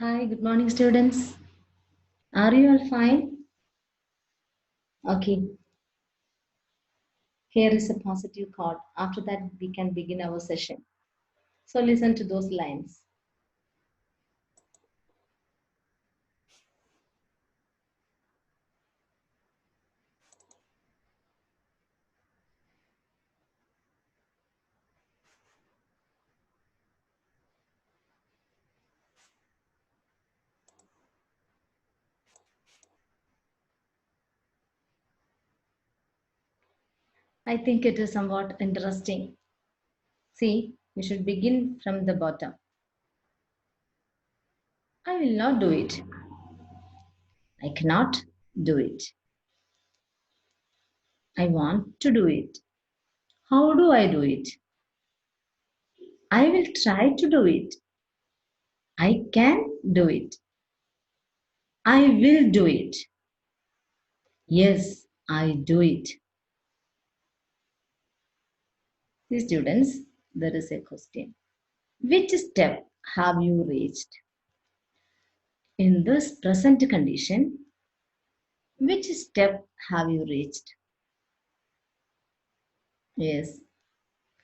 Hi, good morning, students. Are you all fine? Okay, here is a positive chord. After that, we can begin our session. So, listen to those lines. I think it is somewhat interesting. See, we should begin from the bottom. I will not do it. I cannot do it. I want to do it. How do I do it? I will try to do it. I can do it. I will do it. Yes, I do it. See, students, there is a question. Which step have you reached? In this present condition, which step have you reached? Yes,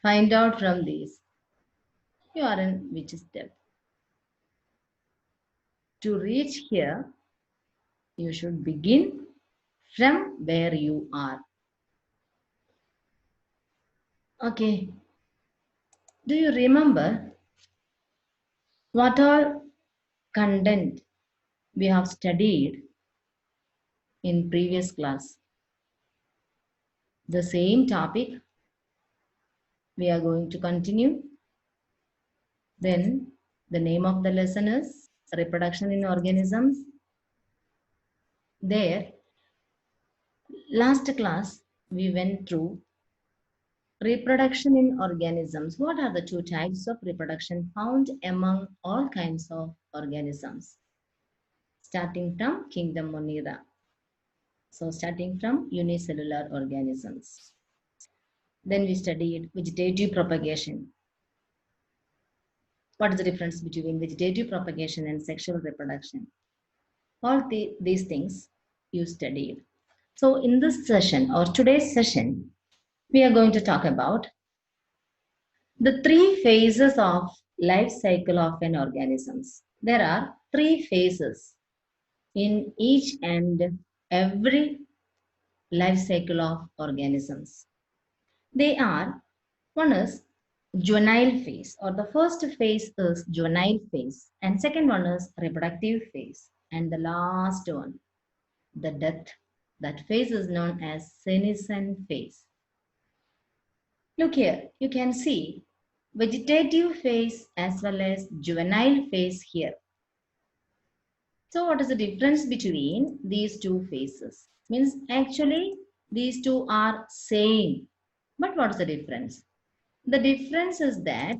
find out from these. You are in which step? To reach here, you should begin from where you are. Okay, do you remember what all content we have studied in previous class? The same topic we are going to continue. Then the name of the lesson is Reproduction in Organisms. There, last class, we went through reproduction in organisms. What are the two types of reproduction found among all kinds of organisms? Starting from kingdom Monera. So, starting from unicellular organisms. Then we studied vegetative propagation. What is the difference between vegetative propagation and sexual reproduction? All these things you studied. So, in this session or today's session, we are going to talk about the three phases of life cycle of an organisms. There are three phases in each and every life cycle of organisms. They are, one is juvenile phase, or the first phase is juvenile phase, and second one is reproductive phase, and the last one, the death. That phase is known as senescent phase. Look here, you can see vegetative phase as well as juvenile phase here. So what is the difference between these two phases? Means actually these two are same. But what is the difference? The difference is that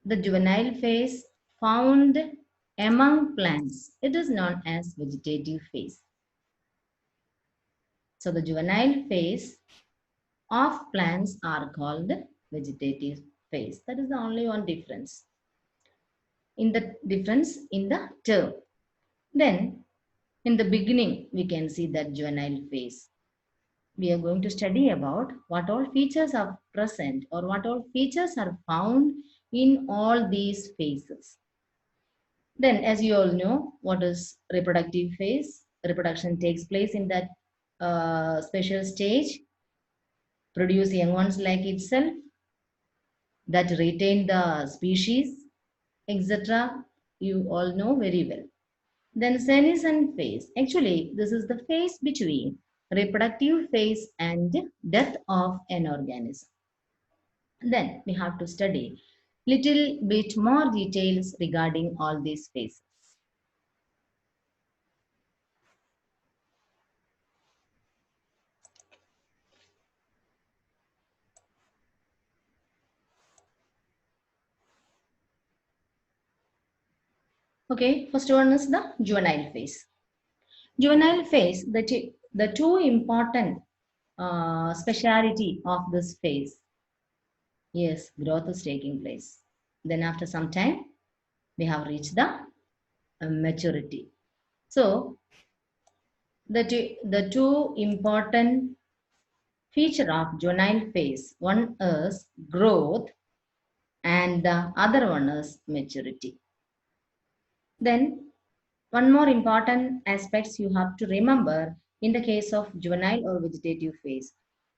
the juvenile phase found among plants, it is known as vegetative phase. So the juvenile phase of plants are called vegetative phase. That is the only one difference. In the difference in the term. Then in the beginning, we can see that juvenile phase. We are going to study about what all features are present or what all features are found in all these phases. Then, as you all know, what is reproductive phase? Reproduction takes place in that special stage, produce young ones like itself, that retain the species, etc. You all know very well. Then senescent phase. Actually, this is the phase between reproductive phase and death of an organism. Then we have to study little bit more details regarding all these phases. Okay, first one is the juvenile phase. Juvenile phase, the two important speciality of this phase. Yes, growth is taking place. Then after some time, we have reached the maturity. So the two important feature of juvenile phase, one is growth and the other one is maturity. Then one more important aspects you have to remember in the case of juvenile or vegetative phase,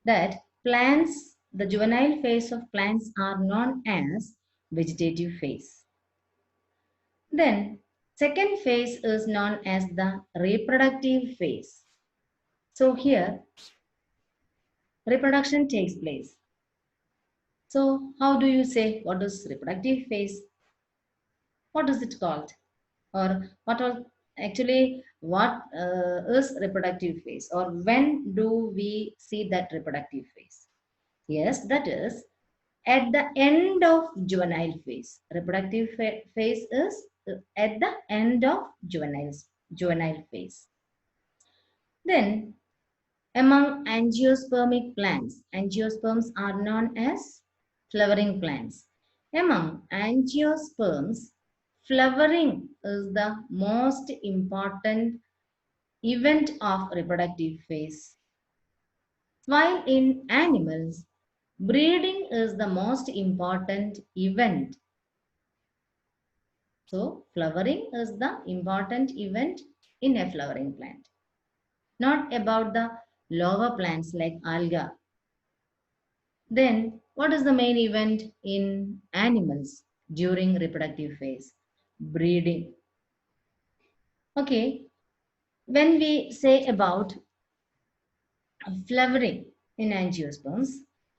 that plants, the juvenile phase of plants are known as vegetative phase. Then second phase is known as the reproductive phase. So here reproduction takes place. So how do you say what is reproductive phase? What is it called? Or what are actually what is reproductive phase, or when do we see that reproductive phase? Yes, that is at the end of juvenile phase. Reproductive phase is at the end of juvenile phase. Then among angiospermic plants, angiosperms are known as flowering plants. Among angiosperms, flowering is the most important event of reproductive phase. While in animals, breeding is the most important event. So, flowering is the important event in a flowering plant. Not about the lower plants like alga. Then, what is the main event in animals during reproductive phase? Breeding. Okay, when we say about flowering in angiosperms,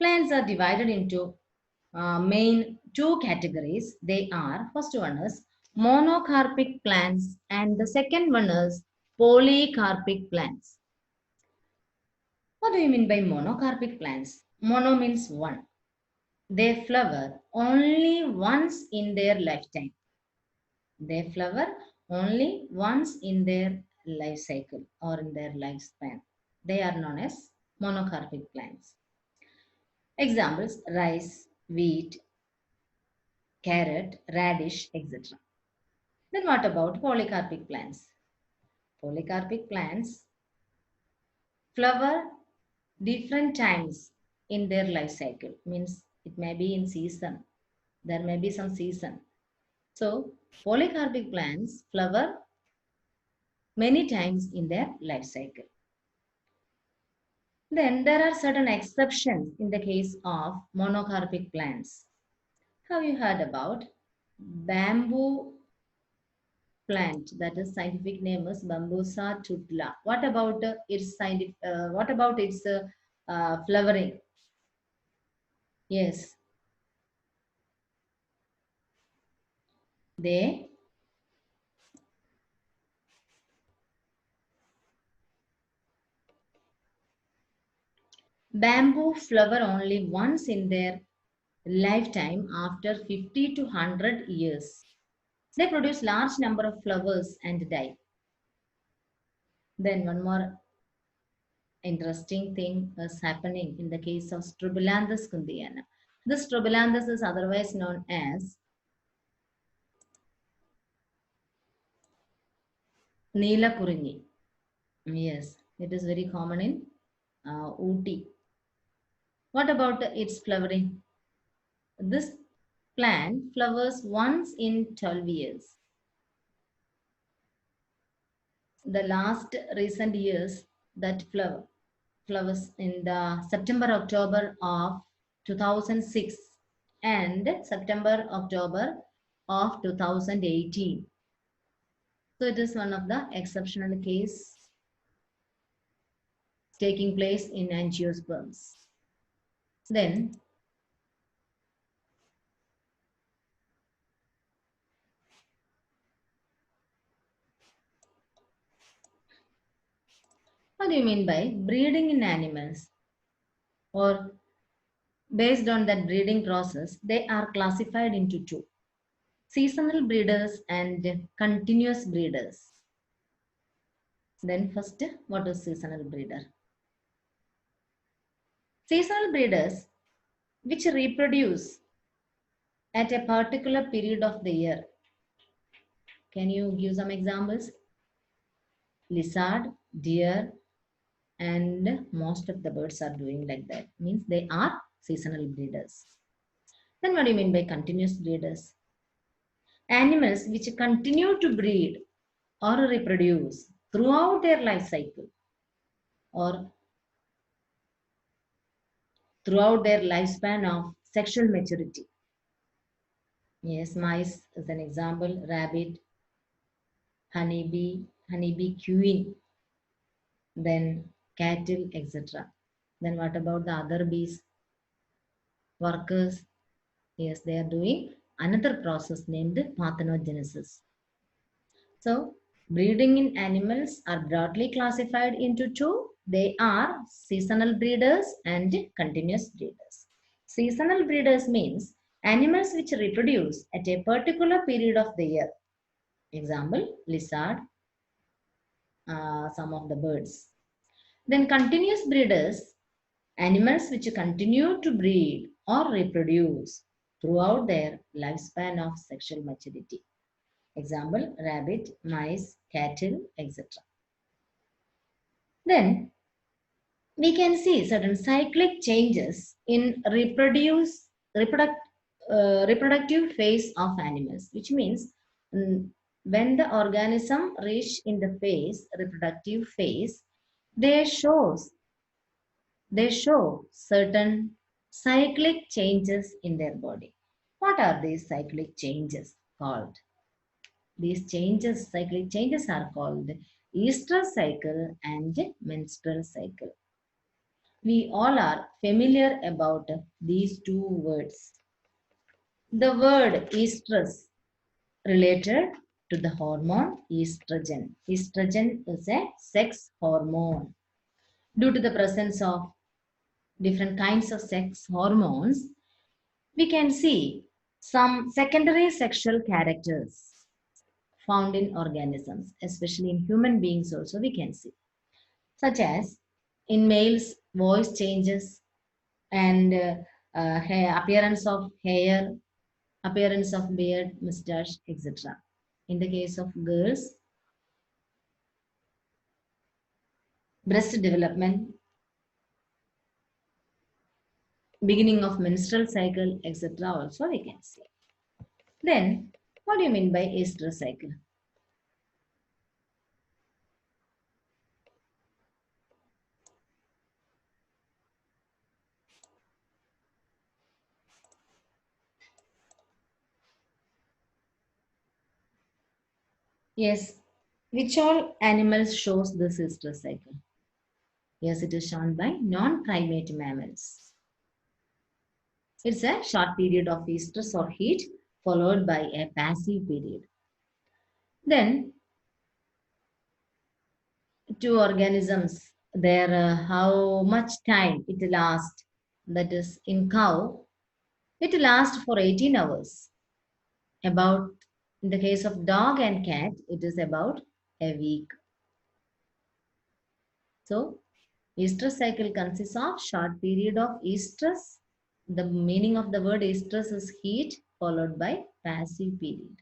plants are divided into main two categories. They are, first one is monocarpic plants and the second one is polycarpic plants. What do you mean by monocarpic plants? Mono means one. They flower only once in their lifetime. They flower only once in their life cycle or in their lifespan. They are known as monocarpic plants. Examples: rice, wheat, carrot, radish, etc. Then what about polycarpic plants? Polycarpic plants flower different times in their life cycle. Means it may be in season. There may be some season. So polycarpic plants flower many times in their life cycle. Then there are certain exceptions in the case of monocarpic plants. Have you heard about bamboo plant? That is scientific name is Bambusa tutla. What about its scientific? What about its flowering? Yes, they bamboo flower only once in their lifetime after 50 to 100 years. They produce large number of flowers and die. Then one more interesting thing is happening in the case of Strobilanthes kundiana. This Strobilanthes is otherwise known as Neela Kuringi. Yes, it is very common in Ooty. What about its flowering? This plant flowers once in 12 years. The last recent years that flowers in the September October of 2006 and September October of 2018. So it is one of the exceptional case taking place in angiosperms. Then what do you mean by breeding in animals? Or based on that breeding process, they are classified into two: seasonal breeders and continuous breeders. Then first, what is seasonal breeder? Seasonal breeders which reproduce at a particular period of the year. Can you give some examples? Lizard, deer, and most of the birds are doing like that. Means they are seasonal breeders. Then what do you mean by continuous breeders? Animals which continue to breed or reproduce throughout their life cycle or throughout their lifespan of sexual maturity. Yes, mice is an example, rabbit, honeybee queen, then cattle, etc. Then what about the other bees? Workers, yes, they are doing another process named parthenogenesis. So, breeding in animals are broadly classified into two. They are seasonal breeders and continuous breeders. Seasonal breeders means animals which reproduce at a particular period of the year. Example, lizard, some of the birds. Then continuous breeders, animals which continue to breed or reproduce throughout their lifespan of sexual maturity. Example, rabbit, mice, cattle, etc. Then we can see certain cyclic changes in reproductive phase of animals, which means when the organism reach in the phase reproductive phase, they shows they show certain cyclic changes in their body. What are these cyclic changes called? These changes, cyclic changes, are called estrous cycle and menstrual cycle. We all are familiar about these two words. The word estrus related to the hormone estrogen. Estrogen is a sex hormone. Due to the presence of different kinds of sex hormones, we can see some secondary sexual characters found in organisms, especially in human beings also we can see, such as in males, voice changes and appearance of hair, appearance of beard, mustache, etc. In the case of girls, breast development, beginning of menstrual cycle, etc. also we can see. Then, what do you mean by estrous cycle? Yes, which all animals shows this estrous cycle? Yes, it is shown by non-primate mammals. It's a short period of estrus or heat followed by a passive period. Then, two organisms, their how much time it lasts. That is, in cow, it lasts for 18 hours. About, in the case of dog and cat, it is about a week. So, estrus cycle consists of short period of estrus. The meaning of the word estrus is heat followed by passive period.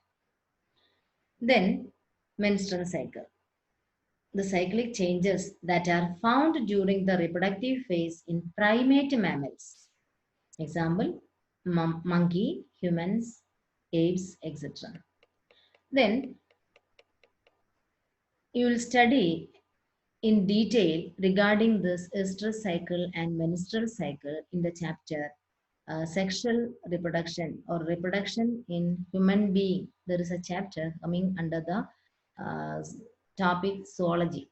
Then, menstrual cycle. The cyclic changes that are found during the reproductive phase in primate mammals. Example, monkey, humans, apes, etc. Then you will study in detail regarding this estrous cycle and menstrual cycle in the chapter sexual reproduction or reproduction in human being. There is a chapter coming under the uh, topic zoology.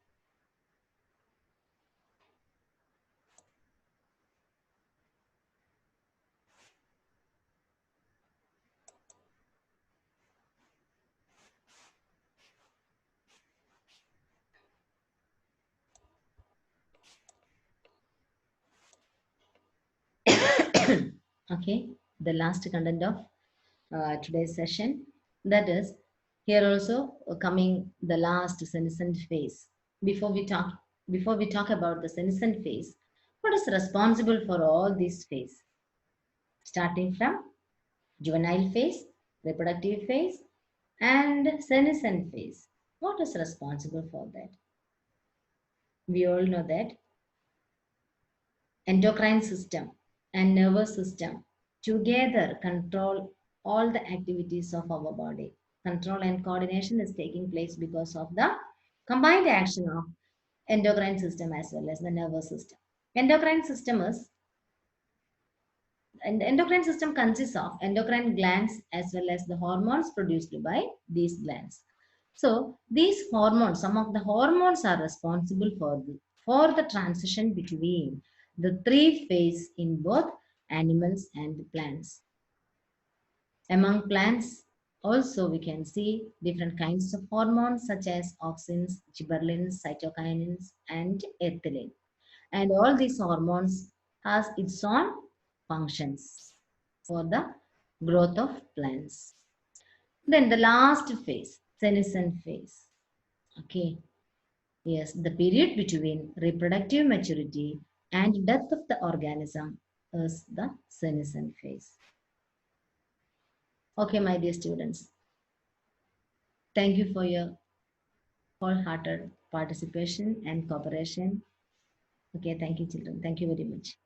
Okay, the last content of today's session, that is here also coming the last senescent phase. Before we talk about the senescent phase, what is responsible for all these phase, starting from juvenile phase, reproductive phase, And senescent phase. What is responsible for that? We all know that endocrine system and nervous system together control all the activities of our body. Control and coordination is taking place because of the combined action of endocrine system as well as the nervous system. Endocrine system is and the endocrine system consists of endocrine glands as well as the hormones produced by these glands. So these hormones, some of the hormones are responsible for the transition between the three phases in both animals and plants. Among plants, also we can see different kinds of hormones such as auxins, gibberellins, cytokinins, and ethylene. And all these hormones has its own functions for the growth of plants. Then the last phase, senescent phase. Okay. Yes, the period between reproductive maturity and death of the organism is the senescent phase. Okay, my dear students. Thank you for your wholehearted participation and cooperation. Okay, thank you, children. Thank you very much.